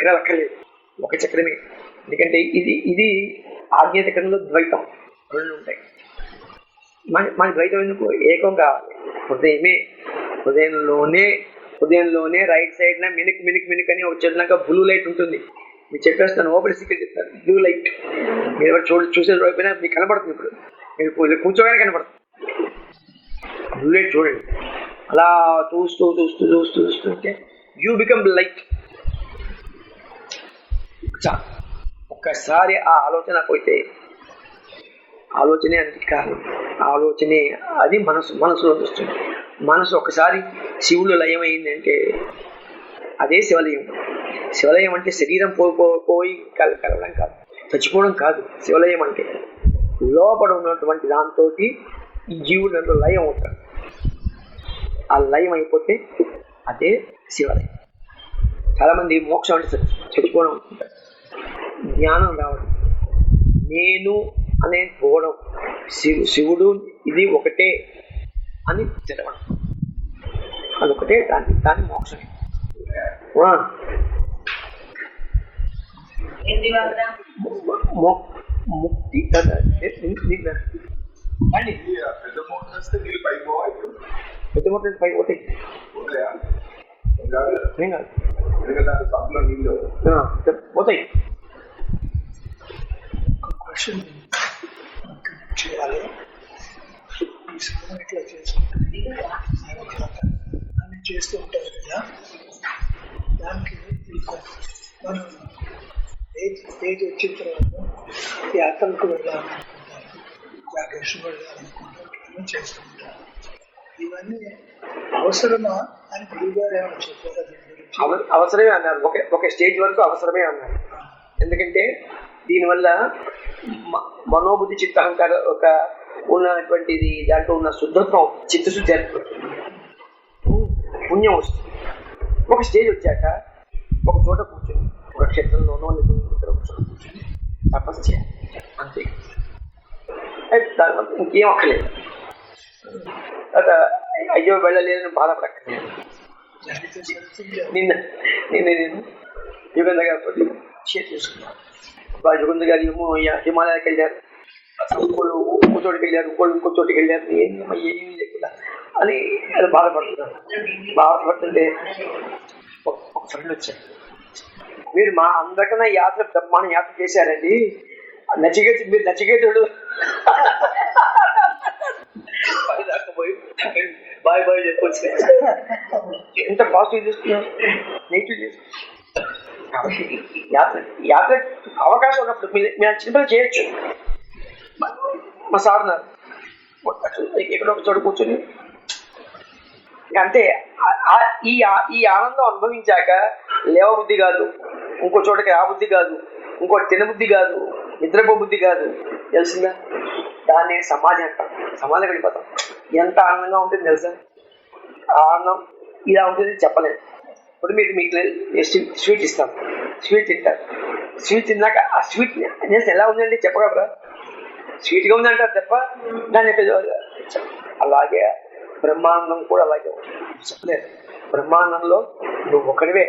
చక్రాలు అక్కర్లేదు, ఒక చక్రమే. ఎందుకంటే ఇది ఆజ్ఞ చక్రంలో ద్వైతం రెండు ఉంటాయి. మన ద్వైతం ఎందుకు? ఏకం కావాలి. హృదయంలోనే రైట్ సైడ్ నా మినిక్ అని వచ్చేదాక బ్లూ లైట్ ఉంటుంది. మీరు చెప్పేస్తాను, ఓపెన్ సీక్రెట్ చెప్తాను. బ్లూ లైట్ మీరు ఎవరు చూసే అయిపోయినా మీకు కనబడుతుంది. ఇప్పుడు మీరు కూర్చోగానే కనబడుతుంది బ్లూ లైట్. చూడండి, అలా చూస్తుంటే యూ బికమ్ లైట్. ఒక్కసారి ఆ ఆలోచన పోతే, ఆలోచనే అన్నిటికీ కారణం. ఆలోచనే అది మనసులో వస్తుంది. మనసు ఒకసారి శివుడు లయం అయిందంటే అదే శివలయం. శివలయం అంటే శరీరం పోయి కలవడం కాదు, చచ్చిపోవడం కాదు. శివలయం అంటే లోపల ఉన్నటువంటి దాంతో ఈ జీవుడు దాంట్లో లయం అవుతాడు. ఆ లయం అయిపోతే అదే శివలయం. చాలామంది మోక్షం అంటే చచ్చిపోవడం అనుకుంటారు. జ్ఞానం రావడం, నేను అనే పోవడం, శివుడు ఇది ఒకటే అని తెలవడం, అదొకటే దాన్ని మోక్షమే. ముక్తి పెద్ద మూట పైకి పోతాయి. పోతాయి. చేయాలి ఇట్లా చేసుకుంటారు చేస్తూ ఉంటారు కదా. దానికి మనం ఏజ్ వచ్చిన తర్వాత యాత్రలకు వెళ్ళాలనుకుంటారు, జాగ్రత్త వెళ్ళాలనుకుంటారు, చేస్తుంటారు. ఇవన్నీ అవసరమా అని గురువుగారు ఏమైనా చెప్పారు? అవసరమే అన్నారు. ఒక స్టేజ్ వరకు అవసరమే అన్నారు. ఎందుకంటే దీనివల్ల మనోబుద్ధి చిత్తహంకార ఒక ఉన్నటువంటిది దాంట్లో ఉన్న శుద్ధత్వం, చిత్తశుద్ధి ఏర్పడుతుంది, పుణ్యం వస్తుంది. ఒక స్టేజ్ వచ్చాక ఒక చోట కూర్చొని, ఒక క్షేత్రంలోనో లేదా కూర్చొని తపస్సు చేయాలి, అంతే. దానివల్ల ఇంకేం అక్కర్లేదు. అయ్యో వెళ్ళలేదని బాధపడక్కర్లేదు. నేను యుగంధ గారితో షేర్ చేసుకున్నాను. యుగంధ గారు ఏమో హిమాలయాకి వెళ్ళారు, ఇంకోళ్ళు ఇంకో చోటికి వెళ్ళారు, ఇంకో చోటికి వెళ్ళారు, ఏమీ లేకుండా అని అది బాధపడుతున్నారు. బాధపడుతుంటే ఒక ఫ్రెండ్ వచ్చారు. మీరు మా అందరికన్నా బ్రహ్మాండ యాత్ర చేశారండి, మీరు నచికేతుడు పోయి బాయ్ చెప్పొచ్చు. ఎంత పాజిటివ్ చేస్తున్నారు, నెగిటివ్ చేస్తున్నారు. యాత్ర అవకాశం ఉన్నప్పుడు మీరు చిన్నపిల్లలు చేయొచ్చు. మా సార్ ఉన్నారు, ఎక్కడో ఒక చోట కూర్చొని అంతే. ఈ ఆనందం అనుభవించాక లేవబుద్ధి కాదు, ఇంకో చోటకి రాబుద్ధి కాదు, ఇంకోటి తినబుద్ధి కాదు, నిద్రపో బుద్ధి కాదు. తెలిసిందా? దాన్ని సమాజం అంటాం. సమాజం వెళ్ళిపోతాం. ఎంత ఆనందంగా ఉంటుంది తెలుసా? ఆనందం ఇలా ఉంటుంది చెప్పలేదు. ఇప్పుడు మీకు స్వీట్ ఇస్తాం, స్వీట్ తింటారు. స్వీట్ తిన్నాక ఆ స్వీట్ ఎలా ఉందండి చెప్పగలరా? స్వీట్గా ఉందంటారు తప్ప దాన్ని అలాగే బ్రహ్మానందం కూడా అలాగే చెప్పలేదు. బ్రహ్మానందంలో నువ్వు ఒకరివే,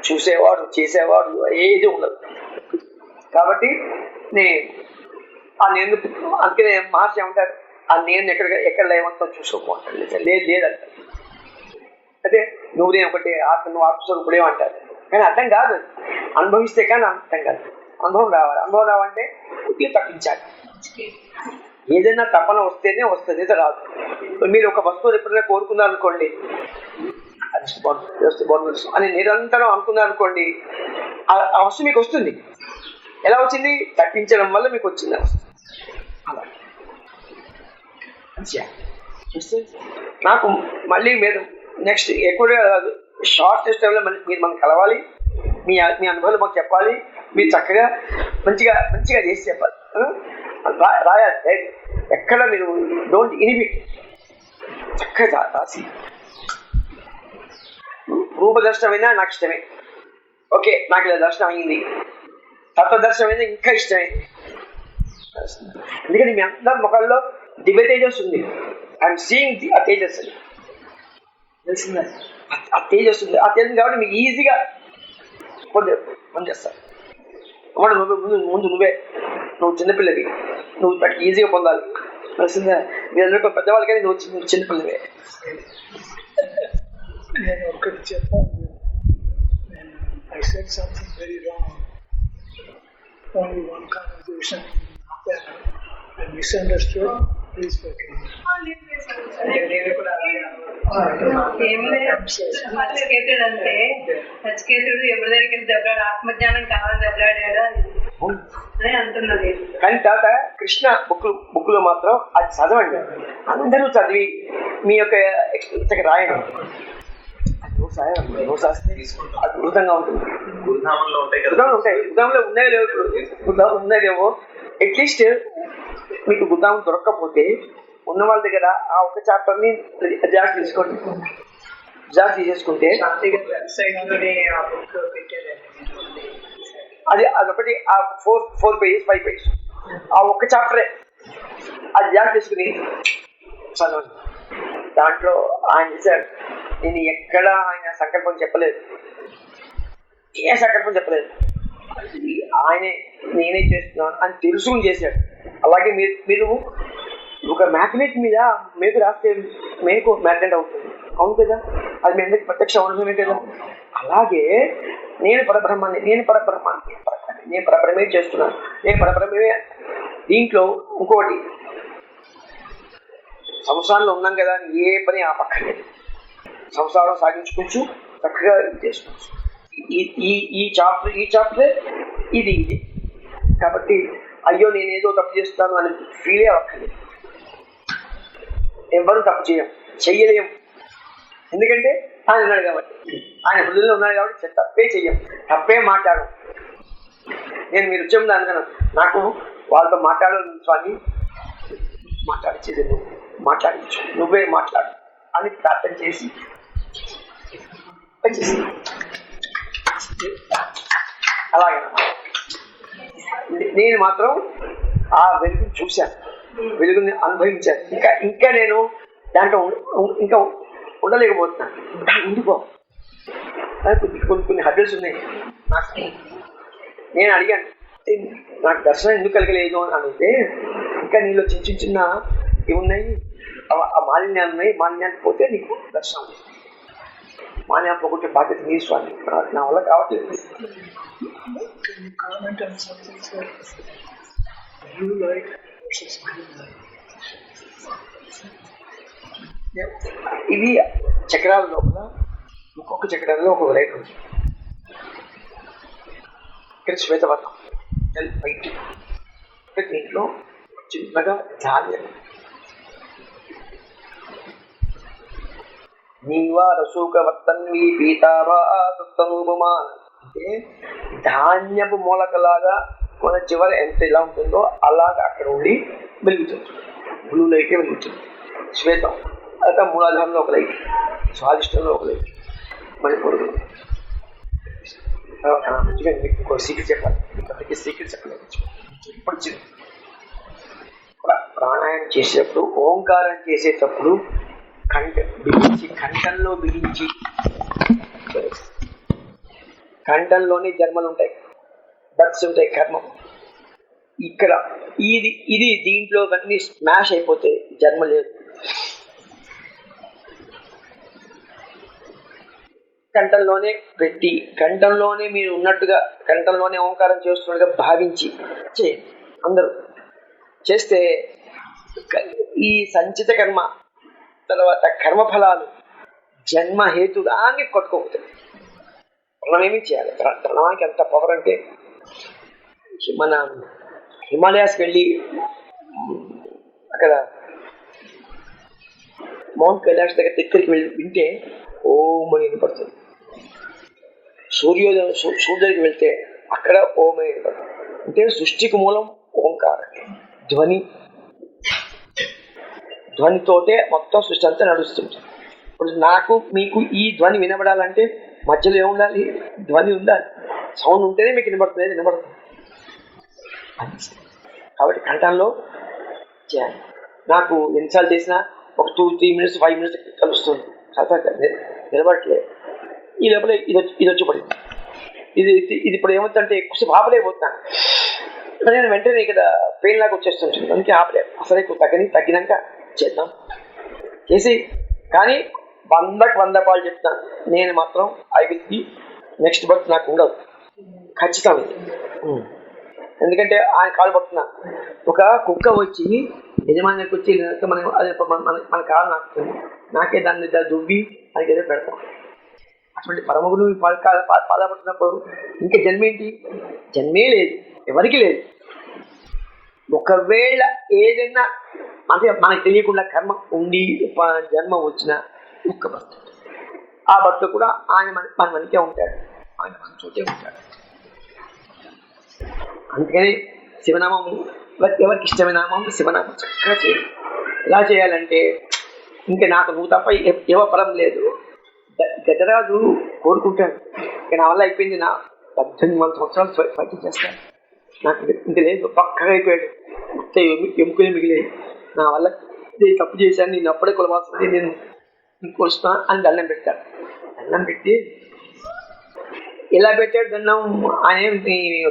చూసేవాడు చేసేవాడు ఏది ఉండదు. కాబట్టి అందుకనే మహర్షి ఏమంటారు, ఆ నేను ఎక్కడ లేవంతా చూసుకోమంటాడు. లేదంట. అదే నేను ఒకటి నువ్వు ఆత్మస్వరూపుడే అంటారు. కానీ అర్థం కాదు, అనుభవిస్తే కానీ అర్థం కాదు. అనుభవం రావాలి. అనుభవం రావాలంటే కొద్దిగా తప్పించాలి. ఏదైనా తపన వస్తేనే వస్తుంది, రాదు. మీరు ఒక వస్తువుని ఎప్పుడైనా కోరుకున్నారు అనుకోండి, అని నిరంతరం అనుకున్నారు అనుకోండి, ఆ వస్తువు మీకు వస్తుంది. ఎలా వచ్చింది? తప్పించడం వల్ల మీకు వచ్చింది. అలా నాకు మళ్ళీ మీరు నెక్స్ట్ ఎక్కువ షార్టెస్ట్ టైంలో మీరు మనకు కలవాలి. మీ అనుభవాలు మాకు చెప్పాలి. మీరు చక్కగా మంచిగా చేసి చెప్పాలి. రాయాలి. ఎక్కడ మీరు డోంట్ ఇనిబిట్, చక్కగా రాసి. రూపదర్శనమైనా నాకు ఇష్టమే, ఓకే, నాకు ఇలా దర్శనం అయింది. తత్వదర్శనం అయినా ఇంకా ఇష్టమే. ఎందుకంటే మీ అందరి ముఖాల్లో దివ్య తేజస్ ఉంది. ఐఎమ్ సీయింగ్ ఆ తేజస్ అని తెలిసిందా? ఆ తేజస్ ఉంది. ఆ తేజస్ కాబట్టి మీకు ఈజీగా ఫోన్ చేస్తాను. అమ్మ ముందు నువ్వు చిన్నపిల్లవి, నువ్వు ఈజీగా పొందాలి తెలిసిందా. మీరందరూ పెద్దవాళ్ళు కానీ నువ్వు చిన్నపిల్లవే. నేను ఒకటి చెప్పాను, I said something very wrong. Only one conversation I misunderstood. Please forgive me. నచికేతుడు నచికేతుడు ఎవరి దగ్గరికి దెబ్బలాడు, ఆత్మజ్ఞానం కావాలని దెబ్బలాడాడు అని అంటున్నది. కానీ తర్వాత కృష్ణ బుక్ లో మాత్రం అది చదవండి, అందరూ చదివి మీ యొక్క ఎక్స్పీరియన్స్ రాయండి. అద్భుతంగా ఉంటుంది. గురుధామంలో ఉంటాయి, గురుధామంలో ఉన్నాయో లేవు, ఇప్పుడు ఉన్నాయో లేవో. అట్లీస్ట్ మీకు గురుధామం దొరకకపోతే ఉన్న వాళ్ళ దగ్గర ఆ ఒక్క చాప్టర్ ని జాగ్రత్త తీసుకోండి. జాగ్రత్త తీసేసుకుంటే అదొకటి ఆ 4 pages 5 pages ఆ ఒక్క చాప్టరే అది జాగ్రత్త తీసుకుని చదవండి. దాంట్లో ఆయన చేశాడు, నేను ఎక్కడ ఆయన సంకల్పం చెప్పలేదు, ఏ సంకల్పం చెప్పలేదు, ఆయనే నేనే చేస్తున్నాను అని తెలుసుకుని చేశాడు. అలాగే మీరు ఒక మ్యాగ్నెట్ మీద మేకు రాస్తే మేకు మ్యాగ్నెట్ అవుతుంది, అవును కదా, అది మీ అందరికి ప్రత్యక్ష అనుభవమే కదా. అలాగే నేను పరబ్రహ్మాన్ని, నేను పరబ్రహ్మే చేస్తున్నాను, నేను పరబ్రహ్మే. దీంట్లో ఇంకోటి, సంసారంలో ఉన్నాం కదా అని ఏ పని ఆపక్కర్లేదు, సంసారం సాగించుకోవచ్చు, చక్కగా చేసుకోవచ్చు. ఈ చాప్టరే ఇది. కాబట్టి అయ్యో నేనేదో తప్పు చేస్తాను అని ఫీలే అవ్వక్కర్లేదు. ఎవరు తప్పు చెయ్యలేము, ఎందుకంటే ఆయన ఉన్నాడు కాబట్టి, ఆయన హృదయంలో ఉన్నాడు కాబట్టి తప్పే చెయ్యం, తప్పే మాట్లాడు. నేను మీరు వచ్చే ముందు అనుకున్నాను, నాకు వాళ్ళతో మాట్లాడాలి స్వామి, మాట్లాడించేది మాట్లాడించు, నువ్వే మాట్లాడు అని ప్రార్థన చేసి అలాగే నేను మాత్రం ఆ వెలుగుని చూశాను, వెలుగుని అనుభవించాను. ఇంకా నేను దాంట్లో ఇంకా ఉండలేకపోతున్నాను. ఉండిపో, కొన్ని హడ్డల్స్ ఉన్నాయి. నేను అడిగాను, నాకు దర్శనం ఎందుకు కలగలేదు అని అడిగితే, ఇంకా నీలో చిన్న చిన్న ఇవి ఉన్నాయి, ఆ మాలిన్యాలు ఉన్నాయి, మాలిన్యాన్ని పోతే నీకు దర్శనం. మాలిన్యాన్ని పోగొట్టే బాధ్యత నీ స్వామి, నా వల్ల కావట్లేదు. ఇది చక్రాల లోపల ఒక్కొక్క చక్రాల్లో ఒక వెరైటీ ఉంది. ఇక్కడ శ్వేతవర్ణం బయట, దీంట్లో చిన్నగా ధాన్యం నీవా రసూకవర్తన్వి పీతాభాతూపమాన్ అంటే ధాన్యపు మూలకలాగా మన చివర ఎంత ఎలా ఉంటుందో అలాగా అక్కడ ఉండి వెలుగుతుంది. బ్లూ లైటే వెలుగుతుంది. శ్వేతం అయితే మూలాధారంలో ఒక లైట్, స్వాదిష్టంలో ఒక లైట్, మణిపూర్లో. మంచిగా మీకు ఇంకో సీక్రెట్ చెప్పాలి, మీకు సీక్రెట్ చెప్పలేదు. ఇప్పుడు ప్రాణాయామం చేసేటప్పుడు, ఓంకారం చేసేటప్పుడు కంఠంలో బిగించి, కంఠంలోనే జన్మలు ఉంటాయి, బర్త్స్ ఉంటాయి, కర్మం. ఇక్కడ ఇది దీంట్లో అన్నీ స్మాష్ అయిపోతే జన్మ లేదు. కంఠంలోనే పెట్టి, కంఠంలోనే మీరు ఉన్నట్టుగా, కంఠంలోనే ఓంకారం చేస్తున్నట్టుగా భావించి చేయండి. అందరూ చేస్తే ఈ సంచిత కర్మ తర్వాత కర్మఫలాలు జన్మహేతుదాన్ని కొట్టుకోపోతుంది. ప్రణమేమి చేయాలి. ప్రణవానికి ఎంత పవర్ అంటే, మన హిమాలయాస్కి వెళ్ళి అక్కడ మౌంట్ కైలాష్ దగ్గరికి వెళ్ళి వింటే ఓం అని వినపడుతుంది. సూర్యుడికి వెళ్తే అక్కడ ఓం అని వినపడుతుంది. అంటే సృష్టికి మూలం ఓంకారం, ధ్వని. ధ్వనితోటే మొత్తం సృష్టి అంతా నడుస్తుంది. ఇప్పుడు నాకు మీకు ఈ ధ్వని వినబడాలంటే మధ్యలో ఏముండాలి? ధ్వని ఉండాలి. సౌండ్ ఉంటేనే మీకు వినబడుతుంది, వినబడుతుంది. కాబట్టి కంఠంలో చేయాలి. నాకు ఎన్నిసార్లు చేసినా ఒక 2-3 minutes 5 minutes కలుస్తుంది, నిలబడట్లేదు. ఈ లోపల ఇది వచ్చి పడింది. ఇది ఇది ఇప్పుడు ఏమవుతుందంటే ఎక్కువ ఆపలేకపోతున్నాను. నేను వెంటనే ఇక్కడ పెయిన్ లాగా వచ్చేస్తుంటుంది, అందుకే ఆపలేదు. అసలు ఎక్కువ తగ్గినాక చేద్దాం చేసి, కానీ 100 పాలు చెప్తాను, నేను మాత్రం I will be next birth నాకు ఉండదు ఖచ్చితంగా. ఎందుకంటే ఆయన కాలు పడుతున్నాను. ఒక కుక్క వచ్చి యజమానికి వచ్చి మన కాలు నాకుతుంది, నాకే దాన్ని దువ్వి మనకి ఏదో పెడతాం. అటువంటి పరమగురు పాదపడుతున్నప్పుడు ఇంకా జన్మేంటి? జన్మే లేదు, ఎవరికి లేదు. ఒకవేళ ఏదైనా అంటే మనకు తెలియకుండా కర్మ ఉండి జన్మ వచ్చిన ఒక్క భర్త, ఆ భర్త కూడా ఆయన మన మనకే ఉంటాడు, ఆయన మన చోటే ఉంటాడు. అందుకని శివనామం ఎవరికి ఇష్టమైన నామం శివనామం చక్కగా చేయాలి. ఎలా చేయాలంటే ఇంకా నాకు నువ్వు తప్ప ఏవో పరం లేదు. గజరాజు కోరుకుంటాడు, ఇక నా వల్ల అయిపోయింది, నా 18 సంవత్సరాలు ఫైటింగ్ చేస్తాను, నాకు ఇంక లేదు, పక్కగా అయిపోయాడు, ఎముకలే మిగిలేదు, నా వల్ల తప్పు చేశాను, నేను అప్పుడే కొలవాల్సింది, నేను కొలుస్తా అని దండం పెట్టాడు. దండం పెట్టి ఎలా పెట్టాడు దండం? ఆయన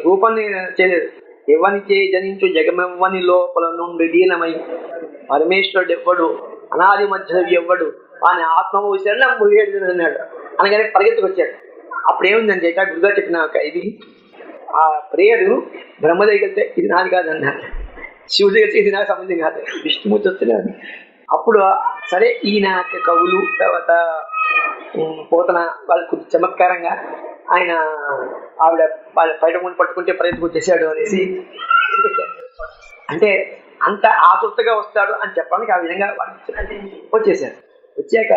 రూపాన్ని చేయలేదు. ఎవని చే జనించు జగమెవ్వని లోపల నుండి లీనమై పరమేశ్వరుడు ఎవ్వడు, అనాది మధ్య ఎవ్వడు, ఆయన ఆత్మవు శరణం అన్నాడు. అనగానే పరిగెత్తుకొచ్చాడు. అప్పుడు ఏముందంటే గురుగా చెప్పిన ఇది ఆ ప్రేయరు బ్రహ్మ దగ్గరికి ఇది నాది కాదన్నాడు, శివుడి దగ్గరికి ఇది నాకు సంబంధం కాదు, విష్ణుమూర్తి వస్తున్నాడు. అప్పుడు సరే ఈయన కవులు తర్వాత పోతన వాళ్ళు కొద్ది చమత్కారంగా ఆయన ఆవిడ వాళ్ళ బయట ముందు పట్టుకుంటే ప్రయత్నం వచ్చేసాడు అనేసి అంటే అంత ఆతృతగా వస్తాడు అని చెప్పడానికి ఆ విధంగా వచ్చేసాడు. వచ్చాక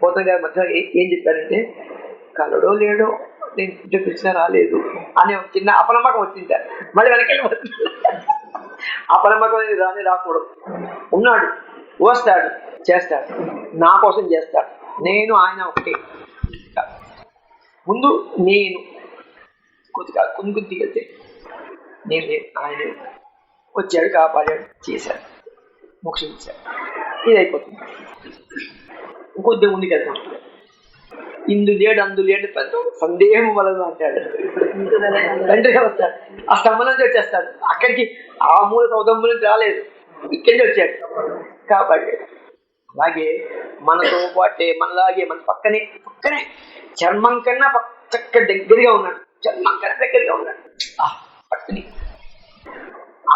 పోతన గారి మధ్య ఏం చెప్పారంటే కలడో లేడో నేను ఇంటికి పిలిచినా రాలేదు అనే చిన్న అపనమ్మకం వచ్చింది. మళ్ళీ వెనకెళ్ళి అపనమ్మకం అనేది రాకూడదు. ఉన్నాడు, వస్తాడు, చేస్తాడు, నా కోసం చేస్తాడు, నేను ఆయన ఒకటే. ముందు నేను కొద్దిగా కొనుక్కుని వెళ్తే నేను ఆయన వచ్చాడు, కాపాడాడు, చేశాడు, మోక్షం ఇచ్చాడు, ఇది అయిపోతుంది. ఇంకొద్ది ముందుకు వెళ్తాం. ఇందు లేడు అందు లేడు సందేహం వలదు అంటాడు. తండ్రిగా వస్తాడు, ఆ స్తంభం నుంచి వచ్చేస్తాడు, అక్కడికి ఆ మూల సౌదంబు నుంచి రాలేదు, ఇక్కడి నుంచి వచ్చాడు, కాపాడాడు. అలాగే మనతో పాటే మనలాగే మన పక్కనే చర్మం కన్నా చక్క దగ్గరగా ఉన్నాడు, చర్మం కన్నా దగ్గరగా ఉన్నాడు పక్కని.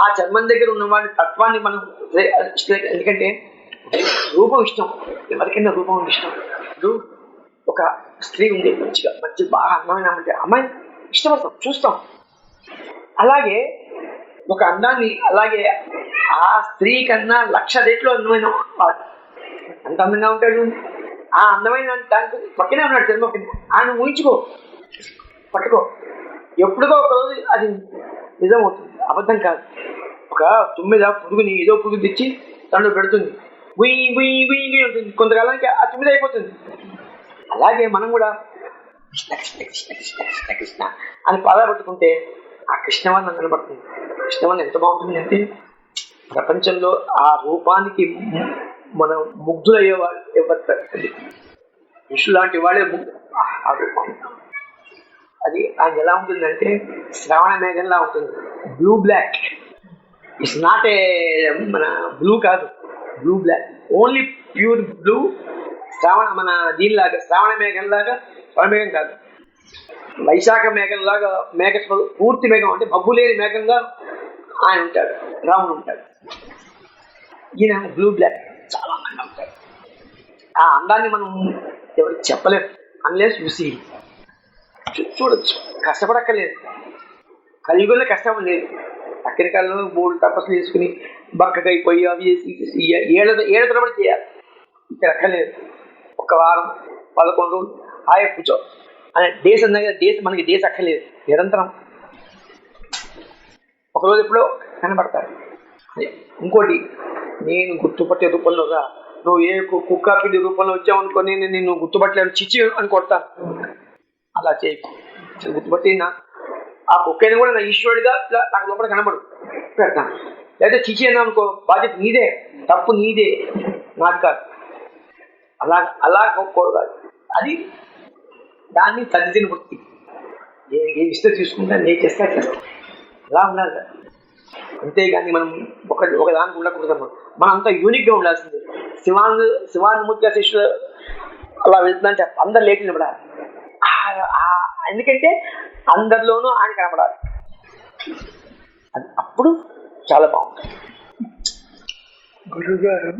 ఆ చర్మం దగ్గర ఉన్నవాడి తత్వాన్ని మనం ఎందుకంటే రూపం ఇష్టం, ఎవరికైనా రూపం ఇష్టం. ఇప్పుడు ఒక స్త్రీ ఉంది మంచి బాగా అందమైన అమ్మాయిని ఇష్టపడతాం, చూస్తాం. అలాగే ఒక అందాన్ని అలాగే ఆ స్త్రీ కన్నా 1,00,000 రెట్లు అందమైన వాడు అంత అందంగా ఉంటాడు. ఆ అందమైన దానికి పక్కనే ఉన్నాడు చర్మ, ఆయన ఊహించుకో, పట్టుకో, ఎప్పుడుగా ఒకరోజు అది నిజం అవుతుంది, అబద్ధం కాదు. ఒక 9 పురుగుని ఏదో పురుగు తెచ్చి దాంట్లో పెడుతుంది, గుయ్యి గుయ్యి గుయ్యి గుయ్యి ఉంటుంది, కొంతకాలానికి ఆ 9 అయిపోతుంది. అలాగే మనం కూడా కృష్ణ కృష్ణ కృష్ణ కృష్ణ కృష్ణ కృష్ణ అని పట్టుకుంటే ఆ కృష్ణవాన్ని కనబడుతుంది. కృష్ణవాన్ని ఎంత బాగుంటుంది అంటే ప్రపంచంలో ఆ రూపానికి మనం ముగ్ధులయ్యేవాళ్ళు ఎవరు, ఋషులు లాంటి వాళ్ళే ఆ రూపం. అది ఆయన ఎలా ఉంటుందంటే శ్రావణ మేఘంలా ఉంటుంది, blue black. It's not a మన బ్లూ కాదు, blue black, only pure blue. మన దీనిలాగా శ్రావణ మేఘంలాగా, శ్రవణ మేఘం కాదు, వైశాఖ మేఘంలాగా, మేఘ పూర్తి మేఘం అంటే మబ్బు లేని మేఘంగా ఆయన ఉంటాడు, రాముడు ఉంటాడు. ఈయన బ్లూ బ్లాక్ చాలా అందంగా ఉంటాడు. ఆ అందాన్ని మనం ఎవరికి చెప్పలేము, అన్లెస్ చూసి చూడొచ్చు, కష్టపడక్కర్లేదు. కలియుగంలో కష్టం లేదు. అక్కడి కాలంలో 3 తపస్సులు చేసుకుని బక్కగైపోయి అవి చేసి ఏళ్ళ తరబడి చేయాలి. ఇక్కడ అక్కర్లేదు, 1 వారం 11 రోజులు హాయి కూర్చో అనే డేస్ ఉన్నాయి కదా, డేస్ మనకి డేస్ అక్కర్లేదు, నిరంతరం ఒకరోజు ఎప్పుడో కనబడతాడు. ఇంకోటి, నేను గుర్తుపట్టే రూపంలోగా నువ్వు ఏ కుక్క పిండి రూపంలో వచ్చావు అనుకో, నేను నిన్ను గుర్తుపట్టలేను, చిచ్చి అని కొడతాను. అలా చేయకు, గుర్తుపట్టి ఆ కుక్కని కూడా నా ఈశ్వరుడిగా నాకు లోపల కనబడు పెడతాను. లేదా చిచ్చి అన్నా అనుకో, బాధ్యత నీదే, తప్పు నీదే, నాకు కాదు. అలా ఒప్పుకోరు కాదు, అది దాన్ని సర్దిదిన వృత్తి. ఏం ఇస్తే తీసుకుంటాను, ఏం చేస్తే చేస్తాను, అలా ఉండాలి. అంతేగాని మనం ఒక దానికి ఉండకూడదు. మనం అంతా యూనిక్గా ఉండాల్సింది. శివానుమూర్తి శిష్యులు అలా వెళ్తుందంటే అందరు లేచి నిలబడాలి. ఎందుకంటే అందరిలోనూ ఆయన కనపడాలి. అప్పుడు చాలా బాగుంటుంది. గురువు గారు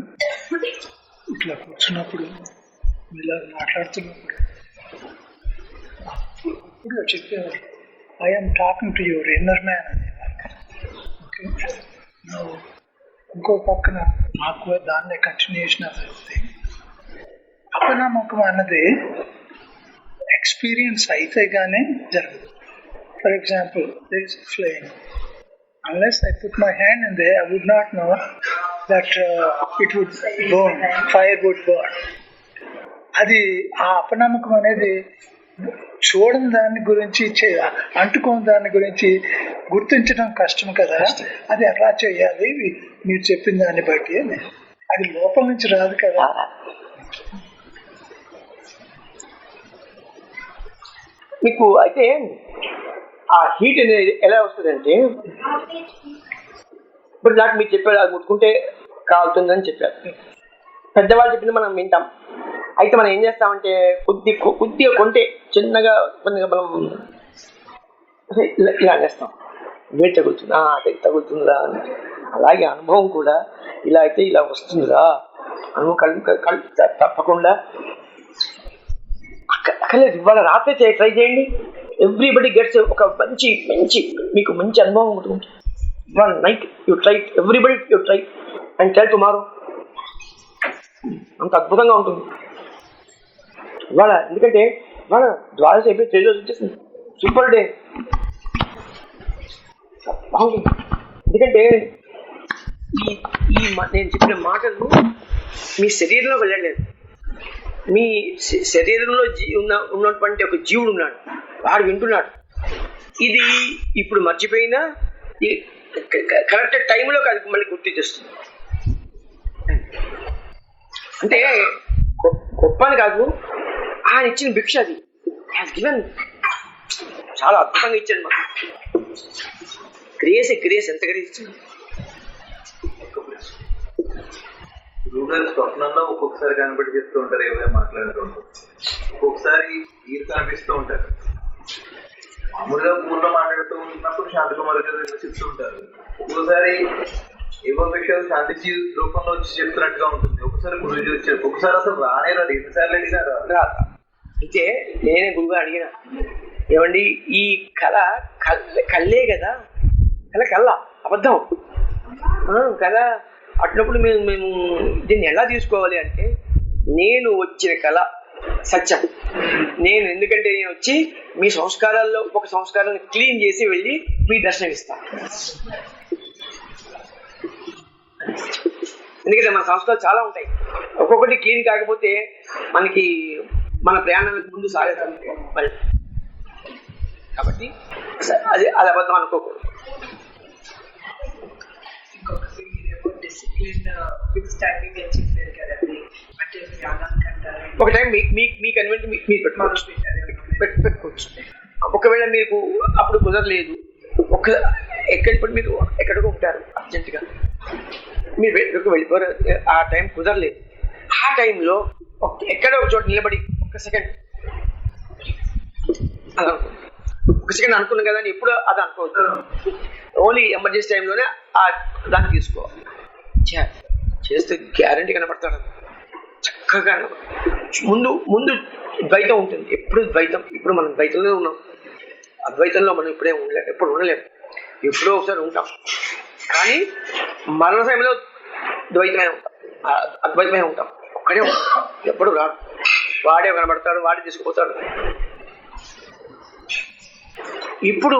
ఇట్లా కూర్చున్నప్పుడు ఇలా మాట్లాడుతున్నప్పుడు అప్పుడు చెప్పేవారు, I'm talking to your inner man అనేవారు. ఓకే, నువ్వు ఇంకో పక్కన నాకు దాన్నే కంటిన్యూషన్ అవుతుంది. అపనమ్మకం అన్నది ఎక్స్పీరియన్స్ అయితే కానీ జరగదు. For example, there is a flame. Unless I put my hand in there, I would not know that it would burn, fire would burn. అది ఆ అపనమ్మకం అనేది చూడని దాని గురించి అంటుకోని దాని గురించి గుర్తించడం కష్టం కదా. అది ఎలా చేయాలి మీరు చెప్పిన దాన్ని బట్టి అని, అది లోపల నుంచి రాదు కదా. మీకు అయితే ఆ హీట్ అనేది ఎలా వస్తుందంటే, ఇప్పుడు దాకా మీరు చెప్పారు అది ముట్టుకుంటే కాలుతుందని చెప్పారు. పెద్దవాళ్ళు చెప్పింది మనం వింటాం. అయితే మనం ఏం చేస్తామంటే కొద్దిగా కొంటే చిన్నగా కొద్దిగా మనం ఇలా చేస్తాం, వేడి తగులుతుందా, అది తగులుతుందా అని. అలాగే అనుభవం కూడా ఇలా అయితే ఇలా వస్తుందిరా అనుభవం తప్పకుండా అక్కర్లేదు. ఇవాళ రాత్రి ట్రై చేయండి. ఎవ్రీబడి గెట్స్ ఒక మంచి మీకు మంచి అనుభవం ఉంటుంది. ఇవాళ night you try, everybody you try and tell tomorrow. అంత అద్భుతంగా ఉంటుంది ఇవాళ. ఎందుకంటే ఇవాళ ద్వాదశి అయిపోయి 3 రోజులు వచ్చేసింది. సూపర్ డే, బాగుంటుంది. ఎందుకంటే నేను చెప్పిన మాటలు మీ శరీరంలో వెళ్ళలేదు. మీ శరీరంలో ఉన్నటువంటి ఒక జీవుడు ఉన్నాడు, వాడు వింటున్నాడు. ఇది ఇప్పుడు మర్చిపోయినా కరెక్ట్ టైంలో అది మళ్ళీ గుర్తు చేస్తుంది. అంటే గొప్ప అని కాదు, ఆయన ఇచ్చిన భిక్ష అది. గివెన్ చాలా అద్భుతంగా ఇచ్చాడు మాకు. గ్రేస్ ఎంత గ్రేస్ ఇచ్చాడు. గురువుగారు స్వప్నంలో ఒక్కొక్కసారి కనబడి చెప్తూ ఉంటారు, ఏమైనా మాట్లాడుతూ ఉంటారు. ఒక్కొక్కసారి మీరు కనిపిస్తూ ఉంటారు. మామూలుగా ఊళ్ళో మాట్లాడుతూ ఉన్నప్పుడు శాంతకుమార్ గారు చెప్తూ ఉంటారు. ఒక్కోసారి ఏవో విషయాలు శాంతిజీ రూపంలో వచ్చి చెప్తున్నట్టుగా ఉంటుంది. ఒక్కసారి గురుజీ వచ్చారు, ఒక్కసారి అసలు రానే రాదు. ఎన్నిసార్లు అడిగినారు అయితే నేనే గురువుగా అడిగిన, ఏమండి ఈ కళ్ళే కదా, కళ్ళ అబద్ధం కదా, అట్లప్పుడు మేము దీన్ని ఎలా తీసుకోవాలి అంటే, నేను వచ్చిన కళ సత్యం. ఎందుకంటే నేను వచ్చి మీ సంస్కారాల్లో ఒక సంస్కారాన్ని క్లీన్ చేసి వెళ్ళి మీ దర్శనం ఇస్తాను. ఎందుకంటే మన సంస్కారాలు చాలా ఉంటాయి, ఒక్కొక్కటి క్లీన్ కాకపోతే మనకి మన ప్రయాణానికి ముందు సాగేదాం. కాబట్టి అది అబద్ధం అనుకోకూడదు. ఇంకొకటి మీరేమో డిసిప్లిన్ ఫిక్స్ టైమింగ్ అని చెప్పారు కదండి, అంటే ధ్యానానికి అంటారు. ఒక టైం మీ కన్వెంట్ మీరు పెట్టుకోవచ్చు. ఒకవేళ మీకు అప్పుడు కుదరలేదు, మీరు ఎక్కడికో ఉంటారు అర్జెంటుగా, మీరు వెళ్ళిపోయారు, ఆ టైం కుదరలేదు. ఆ టైంలో ఎక్కడో ఒక చోట నిలబడి ఒక సెకండ్ అది అనుకోండి. ఒక సెకండ్ అనుకున్నాం కదా అని ఎప్పుడు అది అనుకోవద్దు. ఓన్లీ ఎమర్జెన్సీ టైంలోనే దాన్ని తీసుకోవాలి. చేస్తే గ్యారంటీ కనపడతాడు చక్కగా. ముందు ద్వైతం ఉంటుంది, ఎప్పుడు ద్వైతం. ఇప్పుడు మనం ద్వైతంలో ఉన్నాం, అద్వైతంలో మనం ఎప్పుడు ఉండలేము. ఎప్పుడో ఒకసారి ఉంటాం, కానీ మరణ సమయంలో ద్వైతమే ఉంటాం, అద్వైతమే ఉంటాం, ఒక్కడే ఉంటాం, ఎప్పుడు రాడు. వాడే కనబడతాడు, వాడే తీసుకుపోతాడు. ఇప్పుడు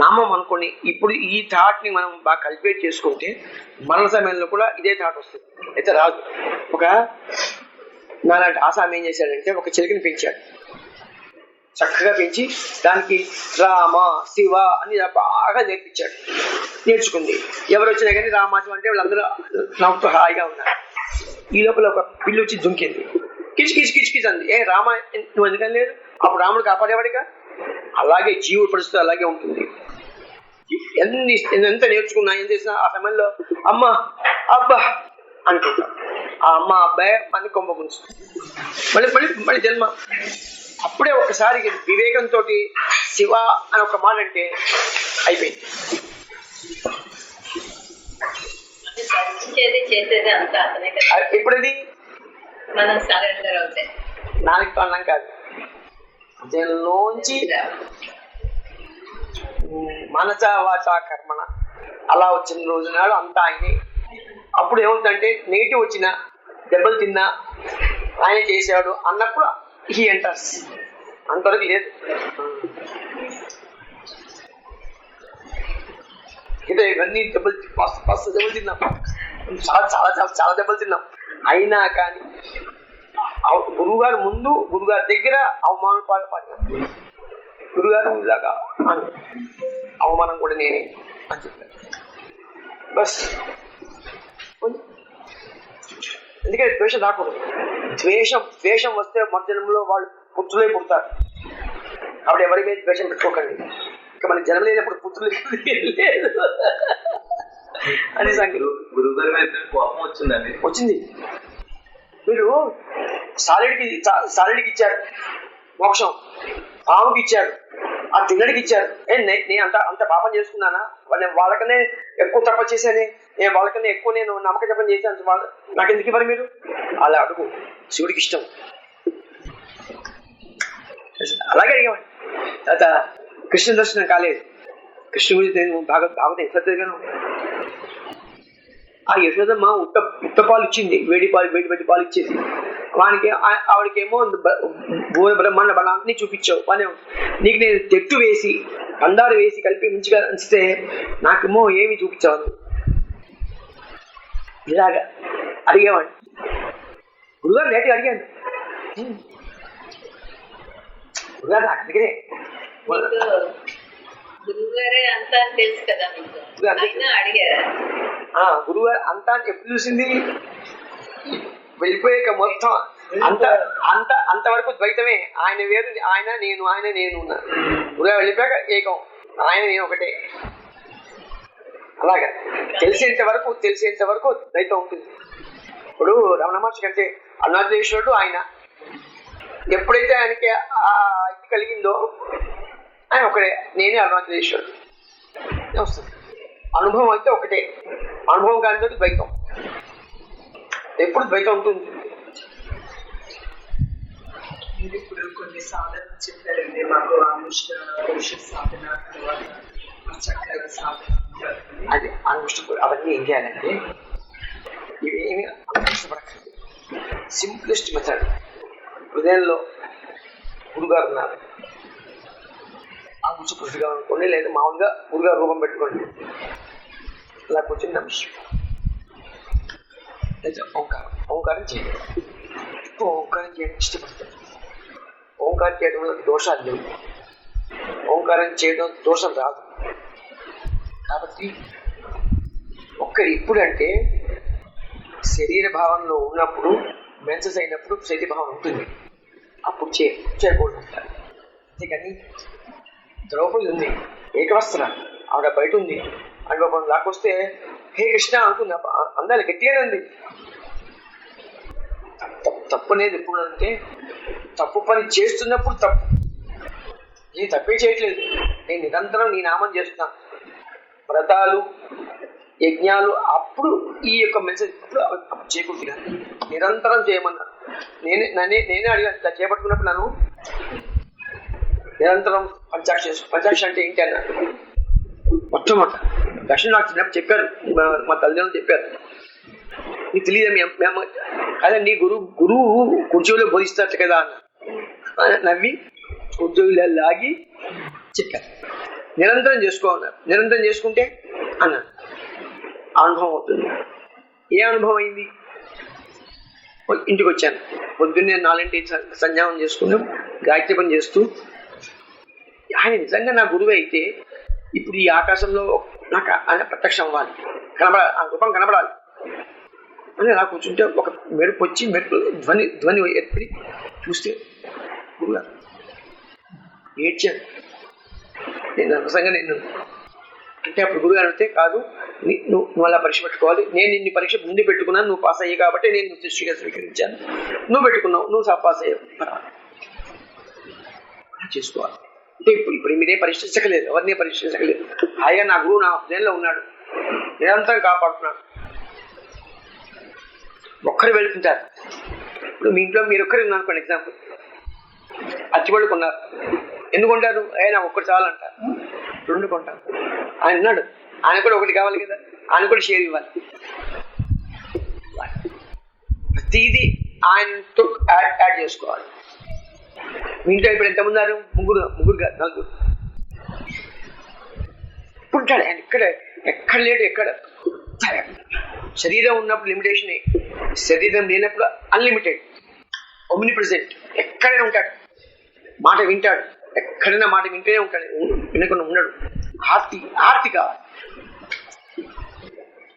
నామం అనుకోండి, ఇప్పుడు ఈ థాట్ని మనం బాగా కల్టివేట్ చేసుకుంటే మరణ సమయంలో కూడా ఇదే థాట్ వస్తుంది. అయితే రాదు. నాలాంటి ఆసామి ఏం చేశాడంటే ఒక చిలుకని పెంచాడు, చక్కగా పెంచి దానికి రామ శివ అని బాగా నేర్చుకుంది. ఎవరు వచ్చినా కానీ రామ శివ అంటే వాళ్ళందరూ నవ్వుతూ హాయిగా ఉన్నారు. ఈ లోపల ఒక పిల్లి వచ్చి దుంకింది, కిచ్ కిచ్ కిచ్ కిచ్ అంది. రామ నువ్వు ఎందుకని లేదు, అప్పుడు రాముడు కాపాడేవాడిగా, అలాగే జీవుడి పరిస్థితి అలాగే ఉంటుంది. ఎంత నేర్చుకున్నా ఏం చేసినా ఆ సమయంలో అమ్మ అబ్బా అనుకుంటా. ఆ అమ్మ అబ్బాయి అని కొమ్మ గుంచుతుంది. మళ్ళీ మళ్ళీ మళ్ళీ జన్మ. అప్పుడే ఒకసారి వివేకంతో శివ అని ఒక మాట అంటే అయిపోయింది. చేసేది అంతా అతనే కదా. ఎప్పుడది మనం సరెండర్ అవుతాయి. నాలుగు అన్నం కాదు, దీనిలోంచి మనస వాచ కర్మణ అలా వచ్చిన రోజు నాడు అంతా ఆయనే. అప్పుడు ఏమవుతుందంటే నెగిటివ్ వచ్చినా దెబ్బలు తిన్నా ఆయన చేశాడు అన్నప్పుడు హీ ఎంటర్స్. అంతవరకు లేదు. ఇదే ఇవన్నీ దెబ్బలు దెబ్బలు తిన్నాం, చాలా చాలా చాలా చాలా దెబ్బలు తిన్నాం. అయినా కానీ గురువుగారు ముందు, గురుగారి దగ్గర అవమానం పాల్పడినా గురుగారు ఇలాగా అవమానం కూడా నేనే అని చెప్పాను. బస్. ఎందుకంటే ద్వేషం రాకూడదు. ద్వేషం వస్తే మధ్యనంలో వాళ్ళు పుత్రులే పుడతారు. అప్పుడు ఎవరి మీద ద్వేషం పెట్టుకోకండి. ఇక మనకి జన్మ లేనప్పుడు పుత్రులు లేదు. అది సంగతి. గురువుగారి మీద కోపం వచ్చిందండి. వచ్చింది. మీరు సాలిడికి ఇచ్చారు మోక్షం, పాముకి ఇచ్చారు, ఆ తిన్నడికి ఇచ్చారు. నేను అంత పాపం చేసుకున్నానా? వాళ్ళకనే ఎక్కువ తప్ప చేశానే, నేను వాళ్ళకన్నా ఎక్కువ నేను నమ్మక జపం చేశాను, నాకు ఎందుకు ఇవ్వరు మీరు? అలా అడుగు. శివుడికి ఇష్టం. అలాగే అడిగామండి. తర్వాత కృష్ణ దర్శనం కాలేదు. కృష్ణ గురించి నేను భాగవతం ఎట్లా తిరిగాను. ఆ యశోదమ్మ ఉత్త పాలు ఇచ్చింది, వేడి పాలు ఇచ్చేది వానికి. ఆవిడకేమో బ్రహ్మాండ బలాన్ని చూపించావు. వానే నీకు నేను తెట్టు వేసి కందారు వేసి కలిపి మంచిగా అంచితే నాకేమో ఏమి చూపించావు? ఇలాగా అడిగేవాడిని. గురుగారు నేటిగా అడిగాను. గురుగారు నాకు దగ్గరే గురువుగారే అంతా తెలుసు కదా మీకు, అడిగారా? గురువుగారు అంతా ఎప్పుడు చూసింది? వెళ్ళిపోయాక మొత్తం అంతవరకు ద్వైతమే. ఆయన వేరు, ఆయన నేను ఉన్నా. గురుగారు వెళ్ళిపోయాక ఏకం, ఆయన నేను ఒకటే. అలాగా తెలిసేంత వరకు ద్వైతం ఉంటుంది. ఇప్పుడు రమణ మహర్షి కంటే అరుణాచలేశ్వరుడు ఆయన. ఎప్పుడైతే ఆయనకి ఆ ఇది కలిగిందో ఆయన ఒకటే, నేనే అరుణాచలేశ్వరుడు వస్తుంది. అనుభవం అయితే ఒకటే. అనుభవం కాని ద్వైతం. ఎప్పుడు ద్వైతం ఉంటుంది. మీరు ఇప్పుడు కొన్ని సాధనలు చెప్పారండి మాకు, అనుష్ఠ పురుష సాధన, తర్వాత చక్ర సాధన. అది అనుష్ఠ. అవన్నీ ఏం చేయాలంటే ఇవేమి అనుష్ఠపడకండి. Simplest method. హృదయంలో గురుగారు ఉన్నారు, ఆ గుర్చు పురుషుగా అనుకోండి, లేదా మామూలుగా గురుగారు రూపం పెట్టుకోండి. అలా కూర్చొని నమస్కారం, లేదా ఓంకారం చేయండి. ఎక్కువ ఓంకారం చేయడం ఇష్టపడతాను. ఓంకారం చేయడం వల్ల దోషాలు లేవు. ఓంకారం చేయడం దోషం రాదు. కాబట్టి ఇప్పుడంటే శరీర భావంలో ఉన్నప్పుడు, మెన్సెస్ అయినప్పుడు శరీర భావం ఉంటుంది, అప్పుడు చేయకూడదు అంటారు. అంతేకాని ద్రౌపది ఉంది, ఏకవస్త్ర, ఆవిడ బయట ఉంది అని బాబు లాక్కొస్తే హే కృష్ణ అనుకుంది. అందాలి గట్టిగానే ఉంది. తప్పు అనేది ఎప్పుడు అంటే తప్పు పని చేస్తున్నప్పుడు తప్పు. నేను తప్పే చేయట్లేదు, నేను నిరంతరం నీ నామం చేస్తున్నాను. వ్రతాలు యజ్ఞాలు అప్పుడు ఈ యొక్క మెసేజ్ అప్పుడు చేయకూడదు, నిరంతరం చేయమన్నా. నేనే అడిగాను ఇట్లా చేపట్టుకున్నప్పుడు నన్ను నిరంతరం పంచాక్షి అంటే ఏంటి అన్న. మొట్టమొదట దర్శనం నాకు చిన్నప్పుడు చెప్పారు, మా తల్లిదండ్రులు చెప్పారు. నీకు తెలియదా మేము కాదండి, గురువు కుర్చీలో బోధిస్తారు కదా అన్న. నవ్వి కుర్చీలో లాగి చెప్పారు, నిరంతరం చేసుకోమన్నారు. నిరంతరం చేసుకుంటే అన్నాడు అనుభవం అవుతుంది. ఏ అనుభవం అయింది? ఇంటికి వచ్చాను, పొద్దున్నే 4 సంధ్యావం చేసుకుని గాయత్రి పని చేస్తూ, ఆయన నిజంగా నా గురువు అయితే ఇప్పుడు ఈ ఆకాశంలో నాకు ఆయన ప్రత్యక్షం అవ్వాలి, ఆ రూపం కనబడాలి అని అలా కూర్చుంటే ఒక మెరుపు వచ్చి మెరుపు ధ్వని ఏర్పడి చూస్తే గురుగారు ఏడ్చాను. నేను అనవసరంగా నేను అంటే అప్పుడు గురువు అడిగితే కాదు, నువ్వు అలా పరీక్ష పెట్టుకోవాలి, నేను నిన్ను పరీక్ష ముందు పెట్టుకున్నాను, నువ్వు పాస్ అయ్యి కాబట్టి నేను నువ్వు శిష్యుగా స్వీకరించాను, నువ్వు పెట్టుకున్నావు, నువ్వు పాస్ అయ్యావు, అలా చేసుకోవాలి. అంటే ఇప్పుడు మీరే పరీక్షించకలేదు, ఎవరినే పరీక్షించకలేదు, హాయిగా నా గురువు నా హృదయంలో ఉన్నాడు, నిరంతరం కాపాడుతున్నాడు. ఒక్కరు వెళ్తుంటారు. ఇప్పుడు మీ ఇంట్లో మీరు ఒక్కరు ఉన్నారు అనుకోండి, ఎగ్జాంపుల్ అచ్చిబడులు కొన్నారు, ఎందుకు కొంటారు? నాకు ఒక్కటి చాలంటారు, 2 కొంటారు. ఆయన ఉన్నాడు, ఆయన కూడా ఒకటి కావాలి కదా, ఆయన కూడా షేర్ ఇవ్వాలి. ప్రతిదీ ఆయనతో యాడ్ చేసుకోవాలి. మీ ఇంట్లో ఇప్పుడు ఎంతమంది ఉన్నారు? ముగ్గురు కాదు, 4. ఇప్పుడు ఉంటాడు ఆయన, ఎక్కడ లేడు, ఎక్కడ శరీరం ఉన్నప్పుడు లిమిటేషనే, శరీరం లేనప్పుడు అన్లిమిటెడ్, ఒమ్ని ప్రెసెంట్, ఎక్కడైనా ఉంటాడు, మాట వింటాడు, ఎక్కడైనా మాట వింటూనే ఉంటాడు, వినకుండా ఉన్నాడు. ఆర్తి కావాలి,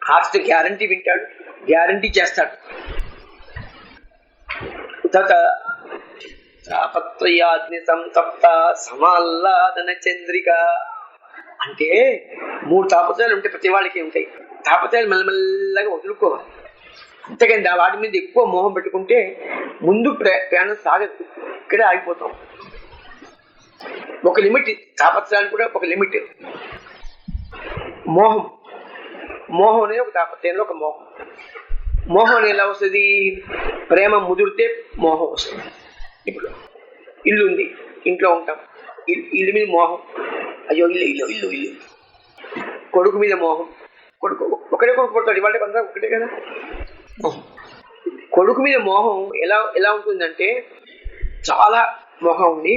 ఆర్తితో గ్యారంటీ వింటాడు, గ్యారంటీ చేస్తాడు. తాపత్రయాగ్ని సంతప్త సమాహ్లాదన చంద్రిక అంటే 3 తాపత్రయాలు ఉంటాయి, ప్రతి వాళ్ళకి ఉంటాయి. తాపత్రయాలు మెల్లమెల్లగా వదులుకోవాలి. అంతేకాని వాటి మీద ఎక్కువ మోహం పెట్టుకుంటే ముందు ప్రయాణం సాగదు, ఇక్కడే ఆగిపోతాం. ఒక లిమిట్, తాపత్రయానికి కూడా ఒక లిమిట్. మోహం అనేది ఒక తాపత్రయంలో ఒక మోహం అనేది ఎలా వస్తుంది? ప్రేమ ముదిరితే మోహం వస్తుంది. ఇప్పుడు ఇల్లు ఉంది, ఇంట్లో ఉంటాం, ఇల్లు మీద మోహం, అయ్యో ఇల్లు. కొడుకు మీద మోహం, ఒకటే కొడుకు పడతాడు, ఇవాళ కొంత ఒకటే కదా. కొడుకు మీద మోహం ఎలా ఉంటుందంటే, చాలా మోహం ఉండి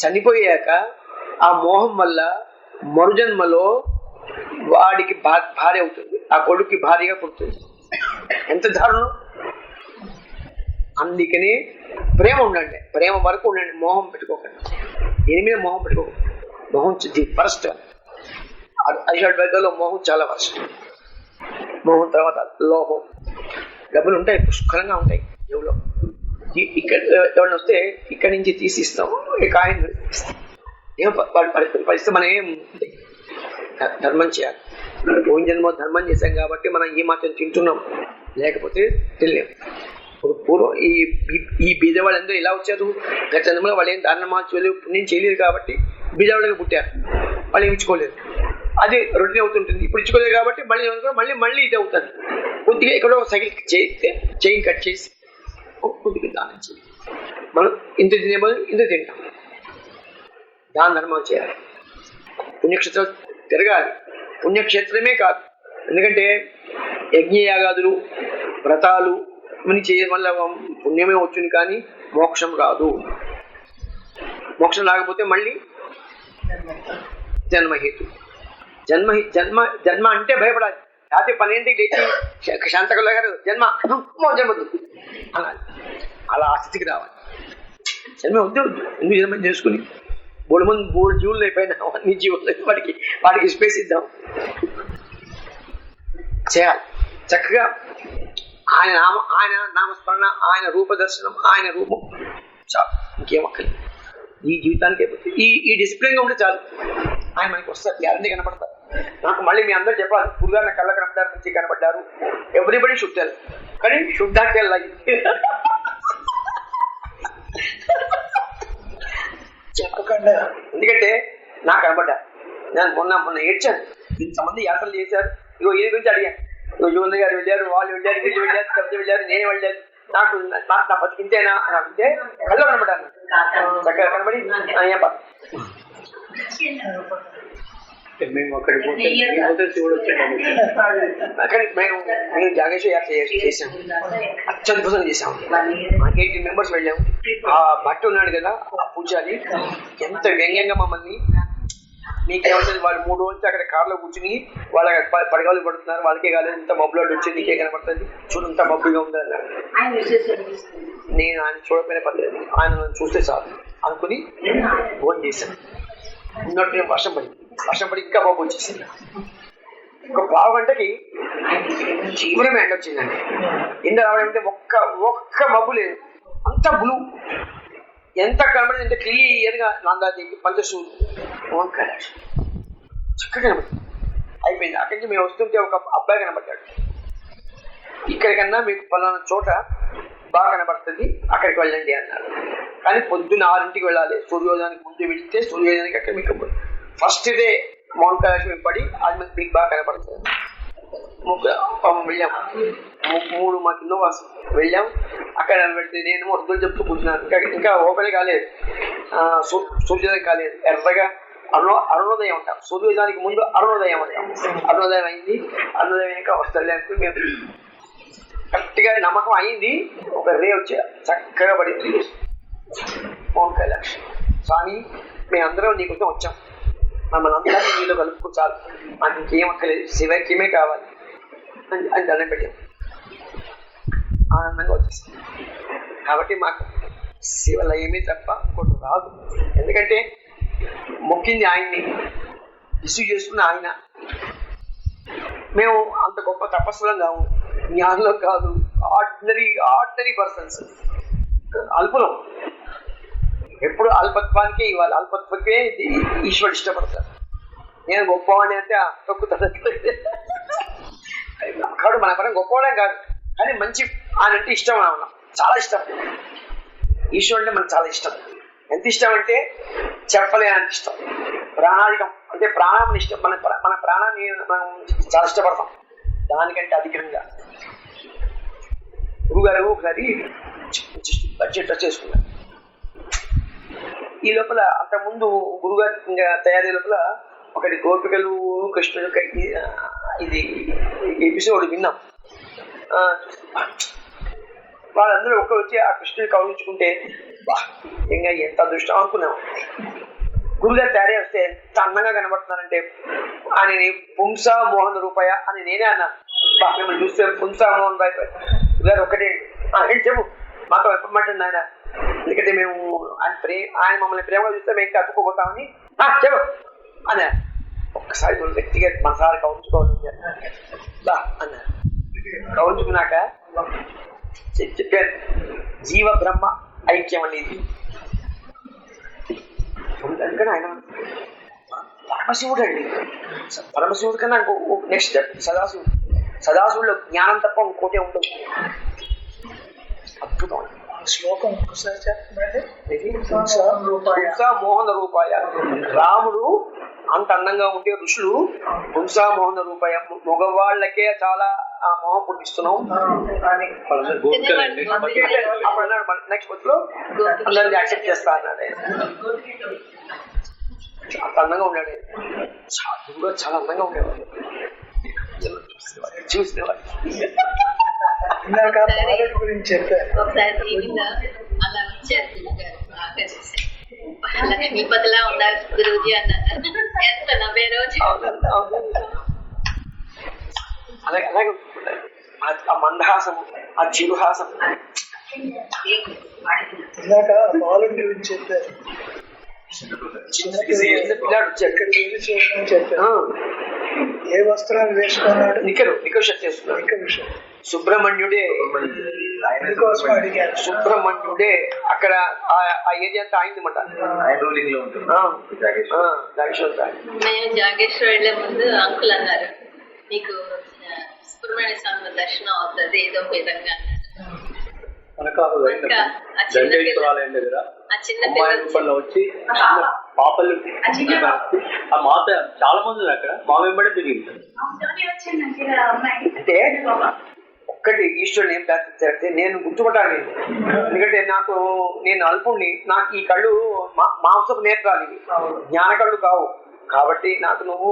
చనిపోయాక ఆ మోహం వల్ల మరుజన్మలో వాడికి భార్య అవుతుంది, ఆ కొడుక్కి భార్యగా పుడుతుంది. ఎంత దారుణం! అందుకనే ప్రేమ ఉండండి, ప్రేమ వరకు ఉండండి, మోహం పెట్టుకోకండి. దేని మీద మోహం పెట్టుకోకండి. మోహం ఫస్ట్, అరిషడ్వర్గాల్లో మోహం చాలా ఫస్ట్. మోహం తర్వాత లోహం. డబ్బులు ఉంటాయి, పుష్కలంగా ఉంటాయి ఎవరో, ఇక్కడ ఎవరైనా వస్తే ఇక్కడి నుంచి తీసిస్తాం, కాయన్ ఏం పరిస్థితి. మనం ఏం ధర్మం చేయాలి. పోయిన జన్మ ధర్మం చేశాం కాబట్టి మనం ఈ మాత్రం తింటున్నాం, లేకపోతే తినలేము. ఇప్పుడు పూర్వం ఈ బీదవాళ్ళు అందరూ ఎలా వచ్చారు? గత జన్మలో వాళ్ళు ఏం దారుణమా చేయలేదు, పుణ్యం చేయలేదు కాబట్టి బీదవాళ్ళగా పుట్టారు, వాళ్ళు ఏమి ఇచ్చుకోలేదు. అది రొటీన్ అవుతుంటుంది. ఇప్పుడు ఇచ్చుకోలేదు కాబట్టి మళ్ళీ ఇది అవుతుంది. కొద్దిగా ఎక్కడో సైకిల్ చైన్ కట్ చేసి కొద్దిగా దానం చేయాలి. మనం ఇంత తినే బదులు ఇంత తింటాం. దాన ధర్మం చేయాలి, పుణ్యక్షేత్రాలు తిరగాలి. పుణ్యక్షేత్రమే కాదు, ఎందుకంటే యజ్ఞయాగాదులు వ్రతాలు ఇవన్నీ చేయడం వల్ల పుణ్యమే వచ్చింది, కానీ మోక్షం రాదు. మోక్షం రాకపోతే మళ్ళీ జన్మహేతు. జన్మ అంటే భయపడాలి. రాత్రి 12కి లేచి శాంతకల్లా గారు జన్మ అనాలి. అలా ఆ స్థితికి రావాలి. జన్మ వద్దు, ఎందుకు జన్మ చేసుకుని బోడు జీవులు అయిపోయినా అన్ని జీవులు వాడికి స్పేస్ ఇద్దాం. చేయాలి చక్కగా. ఆయన నామస్మరణ, ఆయన రూపదర్శనం, ఆయన రూపం చాలు, ఇంకేం అక్కర్లేదు. ఈ జీవితానికి ఈ డిసిప్లిన్గా ఉంటే చాలు. ఆయన మనకి వస్తారు, గ్యారంటీ కనపడతారు. నాకు మళ్ళీ మీ అందరూ చెప్పాలి, గురుగారు నా కళ్ళ కనపడ్డారు, మంచి కనపడ్డారు, ఎవ్రీబడి షుడ్ టెల్, కానీ షుడ్ నాట్ టెల్ లైక్. చెప్పకుండా, ఎందుకంటే నాకు కనపడ్డా. నేను మొన్న ఏడ్చాను. ఇంతమంది యాత్రలు చేశారు, ఇగో ఈయన గురించి అడిగాను. యువన్ గారు వెళ్ళారు, వాళ్ళు వెళ్ళారు, వీళ్ళు వెళ్ళారు, కవిత వెళ్ళారు, నేనే వెళ్ళాను. నాకు నా బతికింతేనా అని అంటే కళ్ళ కనబడ్డాను, చక్కగా కనబడి ఏం పా మేము అక్కడికి మేము జాగేశ్వర యాత్ర చేసాము, అత్యద్భుతంగా చేసాము. మాకు 18 మెంబర్స్ వెళ్ళాము. ఆ భట్టు ఉన్నాడు కదా, ఆ పూజారి ఎంత వ్యంగ్యంగా మమ్మల్ని, మీకేమవుతుంది, వాళ్ళు 3 రోజులు అక్కడ కార్లో కూర్చుని వాళ్ళ పడగలు పడుతున్నారు, వాళ్ళకే కాలేదు, ఇంత మబ్బులాడు వచ్చి నీకే కనపడుతుంది, చూడు ఇంత మబ్బుగా ఉంది అన్నారు. నేను ఆయన చూడకపోయినా పర్లేదు, ఆయన నన్ను చూస్తే చాలు అనుకుని ఫోన్ చేశాను. ఉన్నట్టు వర్షం పడి ఇంకా మబ్బు వచ్చేసింది. ఒక పావు గంటకి తీవ్రమే ఎండ వచ్చిందండి. ఎండ రావడం అంటే ఒక్క మబ్బు లేదు, అంతా బ్లూ. ఎంత కనబడింది అంటే క్లియర్గా నందాదేవి పంచసూరు మోహన్ కైలాష్ చక్కగా కనబడింది. అయిపోయింది. అక్కడి నుంచి మేము వస్తుంటే ఒక అబ్బాయి కనబడ్డాడు. ఇక్కడికన్నా మీకు పలానా చోట బాగా కనబడుతుంది, అక్కడికి వెళ్ళండి అన్నారు. కానీ పొద్దున్న 6ంటికి వెళ్ళాలి. సూర్యోదయానికి ముందు వెళితే సూర్యోదయానికి అక్కడ మీకు ఫస్ట్ డే మౌంట్ కైలాష్ మేము పడి అది మీకు బాగా కనబడుతుంది. వెళ్ళాం 3 మాకు ఇన్నోవాస్ వెళ్ళాం. అక్కడ పెడితే నేను వద్దులు చెప్తూ కూర్చున్నాను. ఇంకా ఓపెన్ కాలేదు, సూర్యోదయం కాలేదు. ఎర్రగా అరుణోదయం ఉంటాం. సూర్యోదయానికి ముందు అరుణోదయం ఉంటాం. అరుణోదయం అయింది. అరుణోదయం ఇంకా వస్తుంది అనుకుని మేము కరెక్ట్గా నమ్మకం అయింది. ఒక రే వచ్చి చక్కగా పడింది. మౌంట్ కైలాష్ స్వామి మేమందరం నీకోసం వచ్చాం, మమ్మల్ని అందరినీ నీళ్ళు కలుపుకో చాలు, మాకు ఇంకేం అక్కర్లేదు, శివైక్యమే కావాలి అని దండం పెట్టాం. ఆనందంగా వచ్చేసాం. కాబట్టి మాకు శివలయమే తప్ప ఇంకోటి రాదు. ఎందుకంటే మొక్కింది ఆయన్ని, రిసీవ్ చేసుకున్న ఆయన. మేము అంత గొప్ప తపస్సులం కావు, జ్ఞానంలో కాదు, ఆర్డినరీ పర్సన్స్, అల్పులం. ఎప్పుడు అల్పత్వానికే ఇవ్వాలి, అల్పత్వకే ఈశ్వరుడు ఇష్టపడతారు. నేను గొప్పవాడిని అంటే తొక్కుతాడు. కాబట్టి మన పరం గొప్పవాడే కాదు, కానీ మంచి ఆయన అంటే ఇష్టం, చాలా ఇష్టం. ఈశ్వరుడు అంటే మనకు చాలా ఇష్టం. ఎంత ఇష్టం అంటే చెప్పలేనంత ఇష్టం. ప్రాణాధికం అంటే ప్రాణం ఇష్టం. మన ప్రాణాన్ని మనం చాలా ఇష్టపడతాం. దానికంటే అధికంగా గురుగారు ఒకసారి బడ్జెట్ చేసుకున్నారు. ఈ లోపల అంతకుముందు గురుగారు తయారీ లోపల ఒకటి గోపికలు కృష్ణుడు ఇది ఎపిసోడ్ విన్నాం. వాళ్ళందరూ ఒక్కరు వచ్చి ఆ కృష్ణుని కౌలించుకుంటే ఇంకా ఎంత అదృష్టం అనుకున్నాం. గురుగారు తయారీ వస్తే ఎంత అందంగా కనబడుతున్నారంటే ఆయన పుంసా మోహన్ రూపాయ అని నేనే అన్నాను. మిమ్మల్ని చూస్తే పుంసా మోహన్ రూపాయ గురుగారు ఒక్కటే ఏంటి చెప్పు మాతో ఎప్పుడు మాట్లాడింది ఆయన. ఎందుకంటే మేము ఆయన మమ్మల్ని ప్రేమగా చూస్తే మేము ఇంకా అతుక్కుపోతామని చెప్పు అన్నా. ఒక్కసారి వ్యక్తిగా మనసారి కౌలించుకోవాలి అన్నారు. కౌలించుకున్నాక చెప్పారు జీవ బ్రహ్మ ఐక్యం అనేది. అందుకని ఆయన పరమశివుడు అండి. పరమశివుడు కన్నా నెక్స్ట్ స్టెప్ సదాశివుడు. సదాశివుడిలో జ్ఞానం తప్ప ఇంకోటే ఉంటుంది. అద్భుతం. శ్లోకం ఒకసారి చెప్పండి. మోహన రూపాయ. రాముడు అంత అందంగా ఉంటే ఋషులు పుంసా మోహన రూపాయ, మగవాళ్ళకే చాలా మోహం పుట్టిస్తున్నాం. నెక్స్ట్ బస్ లో అందరినీ యాక్సెప్ట్ చేస్తా అన్నాడు. అంత అందంగా ఉన్నాడు. చాలా అందంగా ఉండేవాడు. చూసేవాడు. గురించి చెప్పారు. అలా వచ్చారు లక్ష్మీపతిలా ఉన్నారు గురువుజీ అన్నారు. ఎంత 90 రోజు అలాగే ఆ మందహాసము, ఆ చిరుహాసం. ఇందాక బాలుడి గురించి చెప్పారు. పిల్లాడు వచ్చాడు. చెప్పారు ఏ వస్త్రాలు వేసుకున్నాడు? నికరు షర్ట్ చేసుకున్నాడు. సుబ్రహ్మణ్యుడే అక్కడ ఆ ఏరియా అంతా అయిందన్నమాట. మేము జాగేశ్వర్ వెళ్లే ముందు అంకుల్ అన్నారు మీకు సుబ్రహ్మణ్య స్వామి దర్శనం అవుతుంది ఏదో ఒక విధంగా. వచ్చి పాపలు ఆ మాత చాలా మంది అక్కడ మా వెంబడే తిరిగి. అంటే ఒక్కటి ఈశ్వరుని ఏం ప్రార్థించారంటే నేను గుర్తుపట్టాను. ఎందుకంటే నేను అల్పుణ్ణి, నాకు ఈ కళ్ళు మాంసపు నేత్రాలు, ఇవి జ్ఞాన కళ్ళు కావు. కాబట్టి నాకు నువ్వు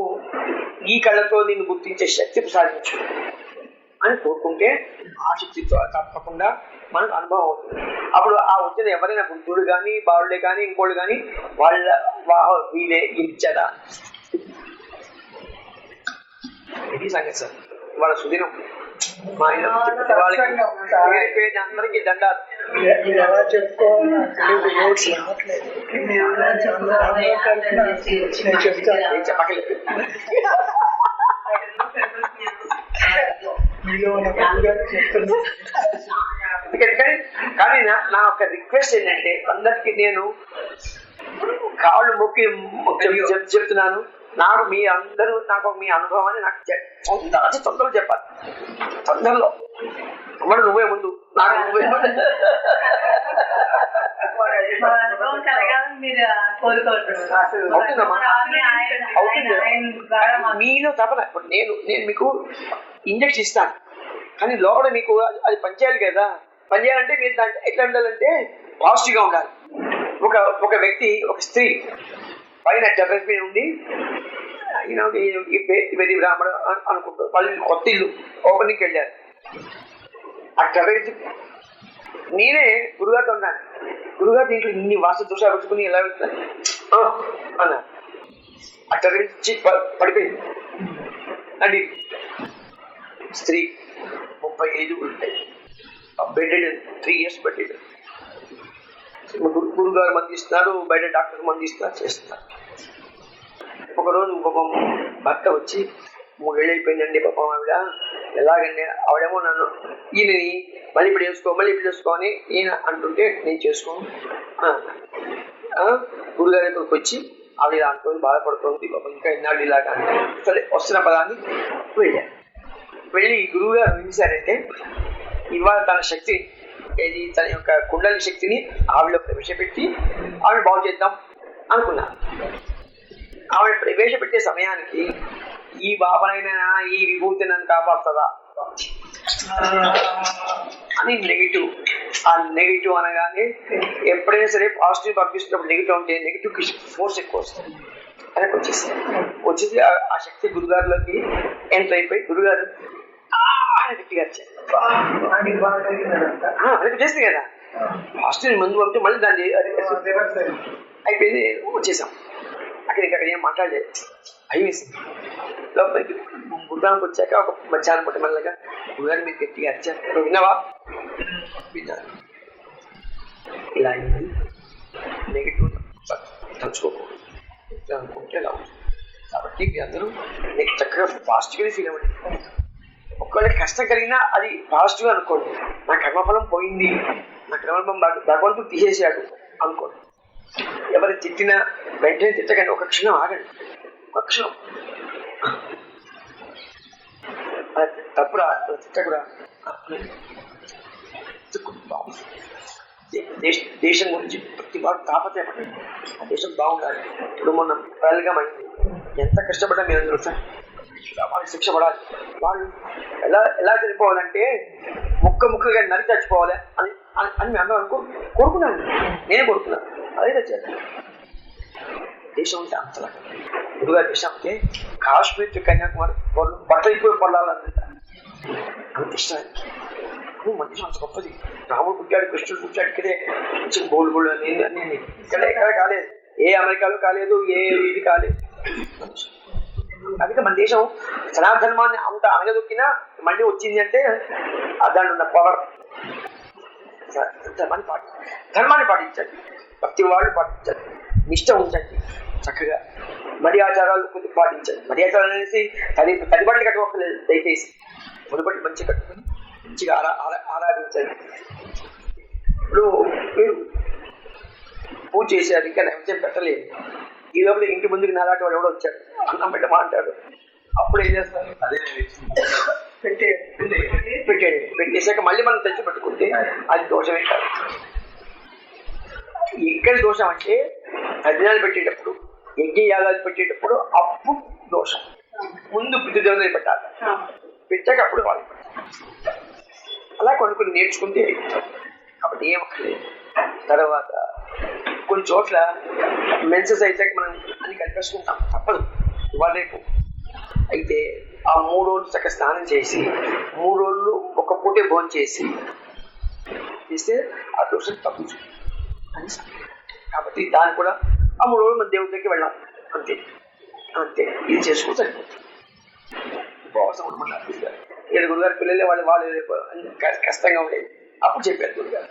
ఈ కళ్ళతో నిన్ను గుర్తించే శక్తి ప్రసాదించు అని కోరుకుంటే ఆ శక్తితో తప్పకుండా మనకు అనుభవం అవుతుంది. అప్పుడు ఆ వచ్చిన ఎవరైనా బుద్ధుడు కానీ బాలుడే కానీ ఇంకోళ్ళు కానీ వీలే ఇచ్చదా. ఇది సంగతి సార్. వాళ్ళ సుదినం మా ఆయన వాళ్ళకి అందరికీ దండాలు. ఎలా చెప్పుకోవాలి చెప్పలేదు. కానీ నా ఒక రిక్వెస్ట్ ఏంటంటే అందరికి నేను కాళ్ళు మొక్కి చెప్తున్నాను, నాకు మీ అందరూ నాకు మీ అనుభవాన్ని నాకు తొందరగా చెప్పాలి. తొందరలో మరి నువ్వే ముందు, నాకు నువ్వే అవుతుంది మీలో తపన. ఇప్పుడు నేను మీకు ఇంజెక్షన్ ఇస్తాను, కానీ లోపల మీకు అది పనిచేయాలి కదా. పనిచేయాలంటే మీరు దాంట్లో ఎట్లా ఉండాలంటే పాజిటివ్గా ఉండాలి. ఒక వ్యక్తి, ఒక స్త్రీ పైన టెర్రస్ మీద ఉండి వెరీ బ్రాహ్మణ అనుకుంటారు. వాళ్ళు కొత్త ఇల్లు ఓపెనింగ్కి వెళ్ళారు. ఆ టెర్రస్ నేనే గురుగారితో ఉన్నాను. గురుగారు దీంట్లో ఇన్ని వాస్తు దోషాలు పెట్టుకుని ఎలా వెళ్తున్నాను అన్నా. ఆ టెర్రస్ పడిపోయింది. అండి స్త్రీ 35 ఉంటాయి, బెడెడ్ 3 years బెడెడ్. గురుగారు మంది ఇస్తున్నారు, బయట డాక్టర్ మంది ఇస్తున్నారు, చేస్తున్నారు. ఒకరోజు పాపం భర్త వచ్చి 3 ఏళ్ళు అయిపోయిందండి పాపం ఆవిడ, ఎలాగండి ఆవిడేమో నన్ను ఈయనని మళ్ళీ ఇప్పుడు చేసుకో అని ఈయన అంటుంటే నేను చేసుకోను. గురుగారి దగ్గరికి వచ్చి ఆవిడ అనుకోని బాధపడుతుంది పాపం, ఇంకా ఇన్నాళ్ళు ఇలాగా అంటే సరే వస్తున్న పదాన్ని వెళ్ళి గురువుగారు ఏం చేశారంటే ఇవాళ తన శక్తి ఏది, తన యొక్క కుండలి శక్తిని ఆవిడలో ప్రవేశపెట్టి ఆవిడ బాగు చేద్దాం అనుకున్నారు. ఆవిడ ప్రవేశపెట్టే సమయానికి ఈ బాబనైనా ఈ విభూతి నన్ను కాపాడుతుందా అని నెగిటివ్. ఆ నెగిటివ్ అనగానే ఎప్పుడైనా సరే పాజిటివ్ పంపిస్తున్నప్పుడు నెగిటివ్ ఉంటే నెగిటివ్ ఫోర్స్ ఎక్కువ వస్తుంది, వెనక్కి వచ్చేసి ఆ శక్తి గురుగారులోకి ఎంటర్ అయిపోయి గురుగారు గట్టిగా చేస్తుంది కదా. పాజిటివ్ ముందు పంపితే మళ్ళీ దాన్ని అయిపోయింది, వచ్చేసాం. అక్కడ ఏం మాట్లాడలేదు, భయం వేసింది. లోపలికి గురుగారికి వచ్చాక ఒక మధ్యాహ్నం పూట మళ్ళగా గురుగారు మీరు గట్టిగా అరిచారు, విన్నావా? విన్నాను. ఇలా అయింది, నెగిటివ్ తలుచుకోకూడదు, ఇట్లా అనుకుంటే ఇలా ఉంటుంది. కాబట్టి మీ అందరూ చక్కగా పాజిటివ్గా ఫీల్ అవ్వండి. ఒకవేళ కష్టం కలిగినా అది పాజిటివ్గా అనుకోండి. నా కర్మఫలం పోయింది, నా కర్మఫలం భగవంతుడు తీసేసాడు అనుకోండి. ఎవరు తిట్టినా వెంటనే తిట్టకండి, ఒక క్షణం ఆగండి, ఒక క్షణం. తప్పుడా తిట్టకూడా, దేశం గురించి ప్రతి వాడు తాపత్రయపడండి, ఆ దేశం బాగుండాలి. ఇప్పుడు మొన్న పైల్గా అయింది, ఎంత కష్టపడ్డా మీరు అందరూ సార్ వాళ్ళకి శిక్ష పడాలి. వాళ్ళు ఎలా చనిపోవాలంటే ముక్కగా నరికి చచ్చిపోవాలి అని అని మేము అందరూ కోరుకున్నాను, నేనే కోరుకున్నాను. అదే తెచ్చాను. దేశం అంటే అంతలా గురుగారి దేశం అంటే కాశ్మీర్ టు కన్యాకుమారి బట్టలు ఎక్కువ పడాలంట, అంత ఇష్టానికి. మనిషి అంత గొప్పది. రాముడు పుట్టాడు, కృష్ణుడు పుట్టాడు ఇక్కడే, బోల్బోల్ అని అన్ని ఇక్కడ ఎక్కడ కాలేదు, ఏ అమెరికాలో కాలేదు, ఏ ఇది కాలేదు. అందుకే మన దేశం సనాతనధర్మాన్ని అంత అనగదొక్కినా మళ్ళీ వచ్చింది అంటే దాంట్లో ఉన్న పవర్. ధర్మాన్ని పాటించండి, ప్రతి వాళ్ళు పాటించండి, నిష్ట ఉంచండి, చక్కగా మడి ఆచారాలు కొద్దిగా పాటించండి. మడి ఆచారాలు అనేసి తడి బట్టలు కట్టుకోలేదు, దయచేసి మునుబట్టి మంచిగా కట్టుకుని మంచిగా ఆరాధించండి. ఇప్పుడు మీరు పూజ చేశారు, ఇంకా నైవేద్యం పెట్టలేదు, ఈ లోపల ఇంటి ముందుకు నాలాంటి వాడు ఎవడో వచ్చాడు, అన్నం పెట్టమా అంటాడు. అప్పుడు ఏం చేస్తారు? అదే పెట్టేశాక మళ్ళీ మనం తెచ్చి పెట్టుకుంటే అది దోషమే కాదు. ఎక్కడ దోషం అంటే తజ్ఞాలు పెట్టేటప్పుడు, యజ్ఞయాగాలు పెట్టేటప్పుడు అప్పుడు దోషం. ముందు పితృదేవతలు పెట్టాలి, పెట్టాక అప్పుడు వాళ్ళు అలా కొన్ని నేర్చుకుంటే. కాబట్టి ఏం అక్కర్లేదు. తర్వాత కొన్ని చోట్ల మెన్సెస్ అయితే మనం అన్ని కలిపేసుకుంటాం, తప్పదు ఇవాళ రేపు. అయితే ఆ 3 రోజులు చక్కగా స్నానం చేసి 3 రోజులు ఒక పూటే భోజనం చేస్తే ఆ దోషం తప్పచ్చు అని. కాబట్టి దాన్ని కూడా ఆ 3 రోజులు మన దేవుడి దగ్గరికి వెళ్ళాం, అంతే అంతే. ఇది చేసుకుంటే సరిపోతుంది. ఉపవాసం ఉండమన్నారు గురుగారు. ఏడు గురుగారు పిల్లలే వాళ్ళు కష్టంగా ఉండేది, అప్పుడు చెప్పారు గురుగారు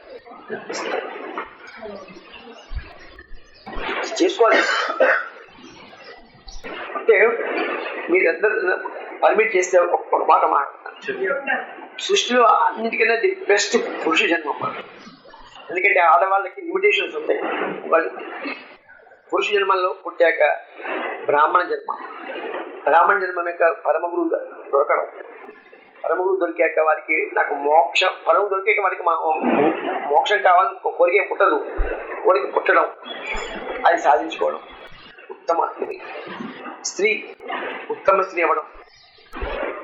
చేసుకోవాలి. అంటే మీరందరూ పర్మిట్ చేస్తే ఒక మాట మాట్లాడతాను. సృష్టిలో అన్నిటికన్నా ది బెస్ట్ పురుష జన్మ. ఎందుకంటే ఆడవాళ్ళకి లిమిటేషన్స్ ఉంటాయి. వాళ్ళు పురుష జన్మల్లో పుట్టాక బ్రాహ్మణ జన్మ యొక్క పరమగురు దొరకడం, పరమగురు దొరికాక వారికి నాకు మోక్షం, పరము దొరికాక వారికి మోక్షం కావాలని కోరిక పుట్టదు, కోరిక పుట్టడం, అది సాధించుకోవడం. ఉత్తమ స్త్రీ అవ్వడం,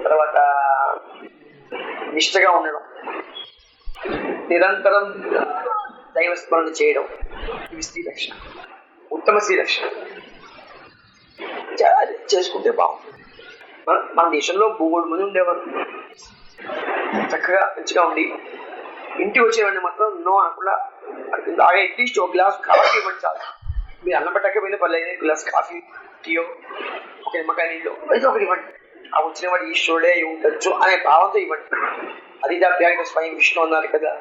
తర్వాత నిష్ఠగా ఉండడం, నిరంతరం దైవస్మరణ చేయడం, ఇవి స్త్రీ లక్షణం, ఉత్తమ స్త్రీ లక్షణం. చేసుకుంటే బాగుంటుంది. మన దేశంలో బోర్డు మంది ఉండేవారు, చక్కగా మంచిగా ఉండి ఇంటికి వచ్చేవాడిని మాత్రం నో అనకుండా బాగా అట్లీస్ట్ ఒక గ్లాస్ కాఫీ ఇవ్వండి చాలు. మీరు అన్నం పెట్టకపోయినా పర్లేదు, గ్లాస్ కాఫీ టీయో ఒక నిమ్మకాయ నీళ్ళు ఏదో ఒకటి ఇవ్వండి. ఆ వచ్చిన వాడు ఈశ్వరుడే ఉండొచ్చు అనే భావంతో ఇవ్వండి. అది అభ్యాగ స్వయం విష్ణు అన్నారు కదా,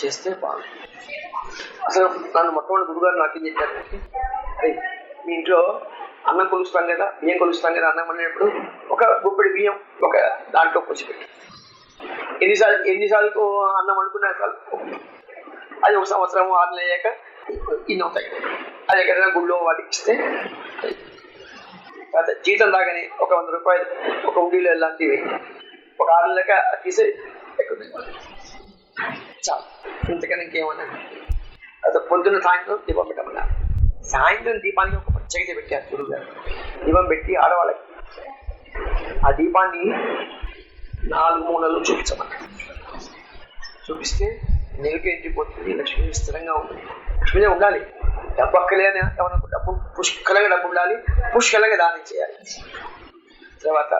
చేస్తే బాగుంది. అసలు నన్ను మొట్టమొదటి గురుగారు నాకేం చెప్పారు, అరే మీ ఇంట్లో అన్నం కొలుస్తాం కదా, బియ్యం కొలుస్తాం కదా, అన్నం అనేటప్పుడు ఒక గుప్పెడి బియ్యం ఒక దాంట్లో పొచ్చిపెట్టి ఎన్నిసార్లు అన్నం అనుకున్నా చాలు, అది ఒక సంవత్సరం 6 నెలలు అయ్యాక ఇన్ని అవుతాయి. అది ఎక్కడైనా గుళ్ళో వాటికి ఇస్తే జీతం లాగానే ఒక 100 రూపాయలు ఒక ఉండిలో లాంటివి ఒక 6 నెలలక తీసే ఎక్కువ చాలు. ఇంతకన్నా ఇంకేమన్నా అది పొద్దున్న సాయంత్రం దీపం పెట్టమన్నా. సాయంత్రం దీపానికి ఒక ప్రత్యేకత పెట్టారు గురువు గారు. దీపం పెట్టి ఆడవాళ్ళకి ఆ దీపాన్ని 4 మూలలు చూపించమన్నారు. చూపిస్తే నెలకి ఎండిపోతుంది, లక్ష్మీ స్థిరంగా ఉంటుంది. లక్ష్మీదే ఉండాలి, డబ్బు అక్కలేని డబ్బు పుష్కలంగా డబ్బు ఉండాలి, పుష్కలంగా దానం చేయాలి. తర్వాత